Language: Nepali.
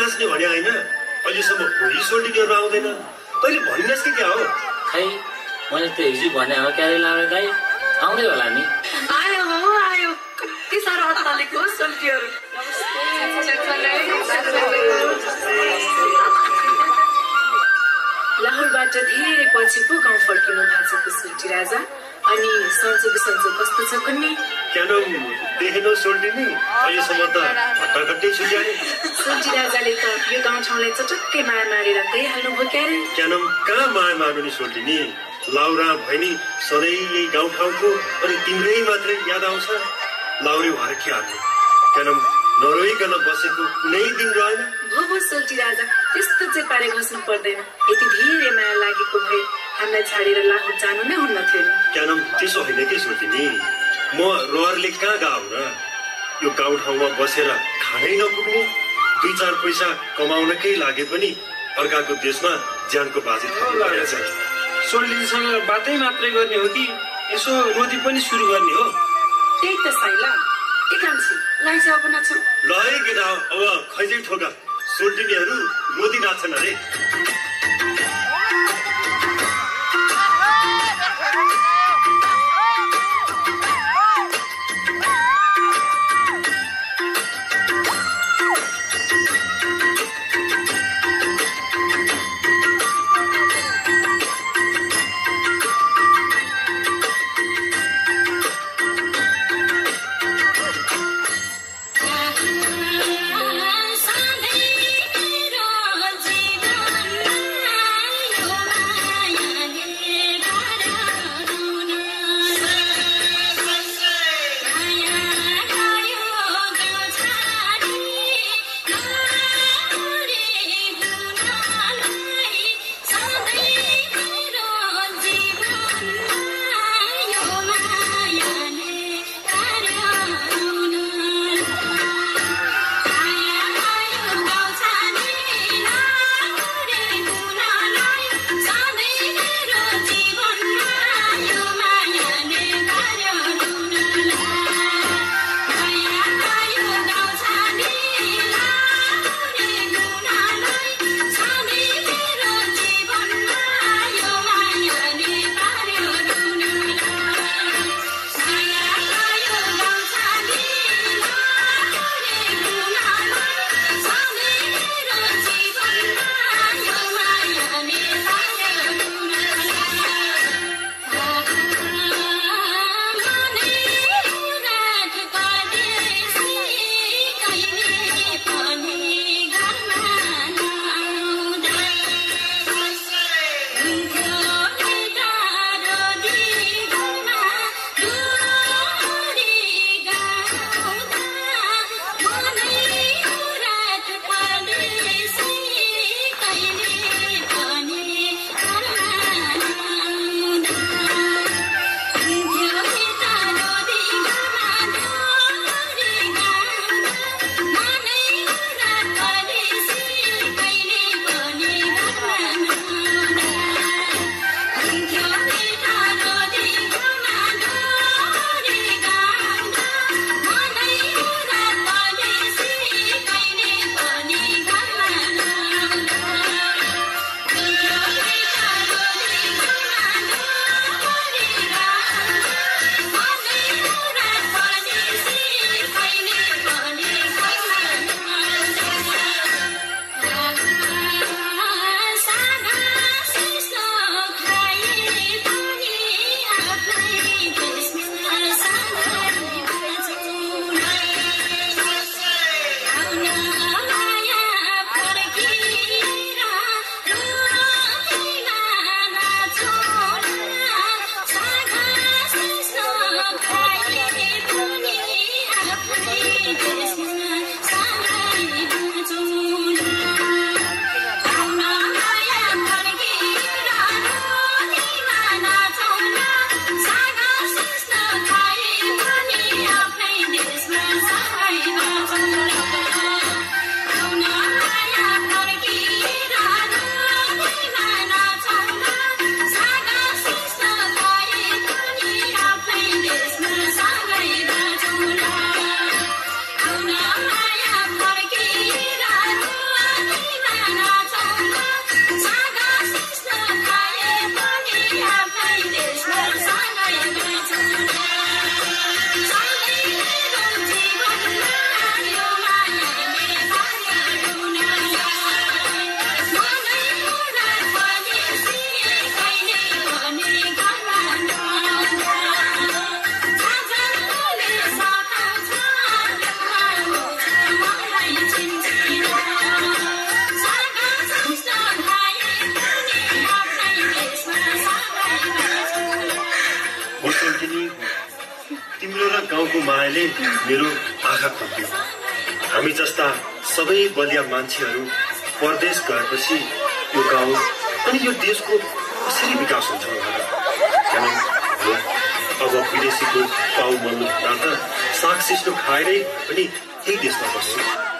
नाच्ने भने होइन अहिलेसम्म कोही सोल्टिनीहरू आउँदैन तैँले भनिनस् कि क्या हो खै मैले त हिजो भने हो क्यारे लाउने दाइ आउँदै होला नि आयो कति साह्रो अत्तालेको सोल्टीहरू लाहोरबाट धेरै पछि पो गाउँ फर्किनु भएको छ सोल्टी राजा अनि सन्चो कस्तो छ कुन्नी क्यानम देखेन सोल्टिनी अहिलेसम्म त हट्टाखट्टै छु जाने सोल्टी राजाले त यो गाउँठाउँलाई चटक्कै माया मारेर गइहाल्नु भयो क्यारे क्यानम कहाँ माया मार्नु नि सोल्टिनी लाउरा भैनी सधैँ यही गाउँठाउँको अनि तिम्रै मात्रै याद आउँछ लाउरे भएर के हाल्नु क्यानम नरोइकन बसेको कुनै दिन रहेन भो सोल्टी राजा त्यस्तो चाहिँ पारे बस्नु पर्दैन यति धेरै माया लागेको भए हामीलाई छाडेर लाहोर जानु नै हुन्न थियो नि क्यानम त्यसो होइन के सोल्टिनी म रहरले कहाँ गाउँ र यो गाउँठाउँमा बसेर खानै नपुग्ने 2-4 पैसा कमाउनकै लागे पनि अर्काको देशमा ज्यानको बाजी थाल्नु छ सोल्टिनीसँग बातै मात्रै गर्ने हो कि यसो रोटी पनि सुरु गर्ने हो त्यही त साइला के काम छ लाइजा अब नाच्नु ल है केटा अब खैजै ठोका सोल्टिनीहरू रोटी नाच्छन् अरे साधे मेरो जीवन देशको मायाले मेरो आँखा खोल्यो। हामी जस्ता सबै बलिया मान्छेहरू परदेश गएपछि यो गाउँ अनि यो देशको कसरी विकास हुन्छ अब विदेशीको पाउ मल्नु त साग सिस्नो खाएरै पनि यही देशमा बस्छु।